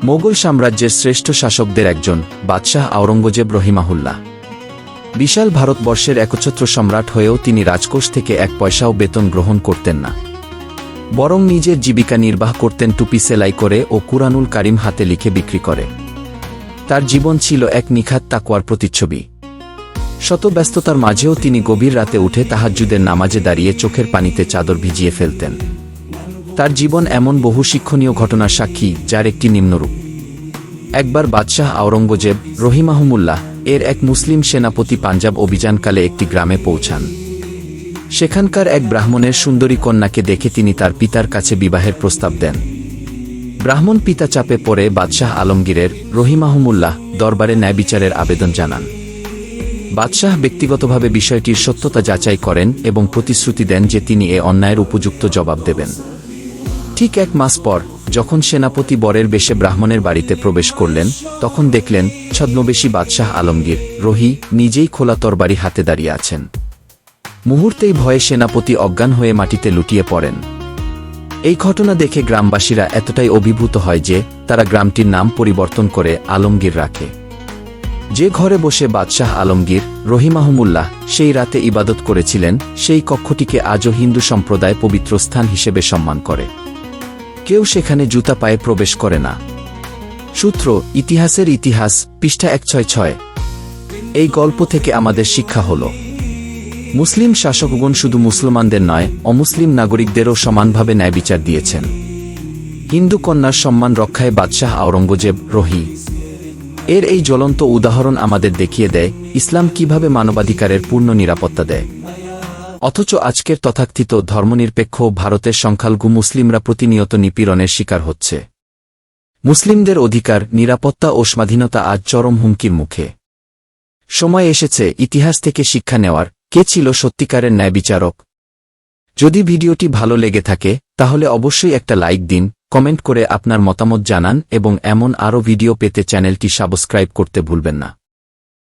মোগল সাম্রাজ্যের শ্রেষ্ঠ শাসকদের একজন বাদশাহ আওরঙ্গজেব রহিমাহুল্লাহ। বিশাল ভারতবর্ষের একচ্ছত্র সম্রাট হয়েও তিনি রাজকোষ থেকে এক পয়সাও বেতন গ্রহণ করতেন না, বরং নিজের জীবিকা নির্বাহ করতেন টুপি সেলাই করে ও কুরআনুল কারিম হাতে লিখে বিক্রি করে। তার জীবন ছিল এক নিখাত তাকওয়ার প্রতিচ্ছবি। শত ব্যস্ততার মাঝেও তিনি গভীর রাতে উঠে তাহাজ্জুদের নামাজে দাঁড়িয়ে চোখের পানিতে চাদর ভিজিয়ে ফেলতেন। তার জীবন এমন বহু শিক্ষণীয় ঘটনার সাক্ষী, যার একটি নিম্নরূপ। একবার বাদশাহ আওরঙ্গজেব রহিমাহুমুল্লাহ এর এক মুসলিম সেনাপতি পাঞ্জাব অভিযানকালে একটি গ্রামে পৌঁছান। সেখানকার এক ব্রাহ্মণের সুন্দরী কন্যাকে দেখে তিনি তার পিতার কাছে বিবাহের প্রস্তাব দেন। ব্রাহ্মণ পিতা চাপে পড়ে বাদশাহ আলমগীরের রহিমাহুমুল্লাহ দরবারে ন্যায়বিচারের আবেদন জানান। বাদশাহ ব্যক্তিগতভাবে বিষয়টির সত্যতা যাচাই করেন এবং প্রতিশ্রুতি দেন যে তিনি এ অন্যায়ের উপযুক্ত জবাব দেবেন। ঠিক 1 মাস পর যখন সেনাপতি বরের বেশে ব্রাহ্মণের বাড়িতে প্রবেশ করলেন, তখন দেখলেন ছদ্মবেশী বাদশাহ আলমগীর রহি নিজেই খোলা তরবারি হাতে দাঁড়িয়ে আছেন। মুহূর্তেই ভয়ে সেনাপতি অজ্ঞান হয়ে মাটিতে লুটিয়ে পড়েন। এই ঘটনা দেখে গ্রামবাসীরা এতটাই অভিভূত হয় যে তারা গ্রামটির নাম পরিবর্তন করে আলমগীর রাখে। যে ঘরে বসে বাদশাহ আলমগীর রহিমাহুমুল্লাহ সেই রাতে ইবাদত করেছিলেন, সেই কক্ষটিকে আজও হিন্দু সম্প্রদায় পবিত্র স্থান হিসেবে সম্মান করে। কেউ সেখানে জুতা পায়ে প্রবেশ করে না। সূত্র ইতিহাসের ইতিহাস, পৃষ্ঠা 166। এই গল্প থেকে আমাদের শিক্ষা হল, মুসলিম শাসকগণ শুধু মুসলমানদের নয়, অমুসলিম নাগরিকদেরও সমানভাবে ন্যায়বিচার দিয়েছেন। হিন্দু কন্যার সম্মান রক্ষায় বাদশাহ আওরঙ্গজেব রহি এর এই জ্বলন্ত উদাহরণ আমাদের দেখিয়ে দেয় ইসলাম কিভাবে মানবাধিকারের পূর্ণ নিরাপত্তা দেয়। অথচ আজকের তথাকথিত ধর্মনিরপেক্ষ ভারতের সংখ্যালঘু মুসলিমরা প্রতিনিয়ত নিপীড়নের শিকার হচ্ছে। মুসলিমদের অধিকার, নিরাপত্তা ও স্বাধীনতা আজ চরম হুমকির মুখে। সময় এসেছে ইতিহাস থেকে শিক্ষা নেওয়ার, কে ছিল সত্যিকারের ন্যায়বিচারক। যদি ভিডিওটি ভালো লেগে থাকে তাহলে অবশ্যই একটা লাইক দিন, কমেন্ট করে আপনার মতামত জানান এবং এমন আরও ভিডিও পেতে চ্যানেলটি সাবস্ক্রাইব করতে ভুলবেন না।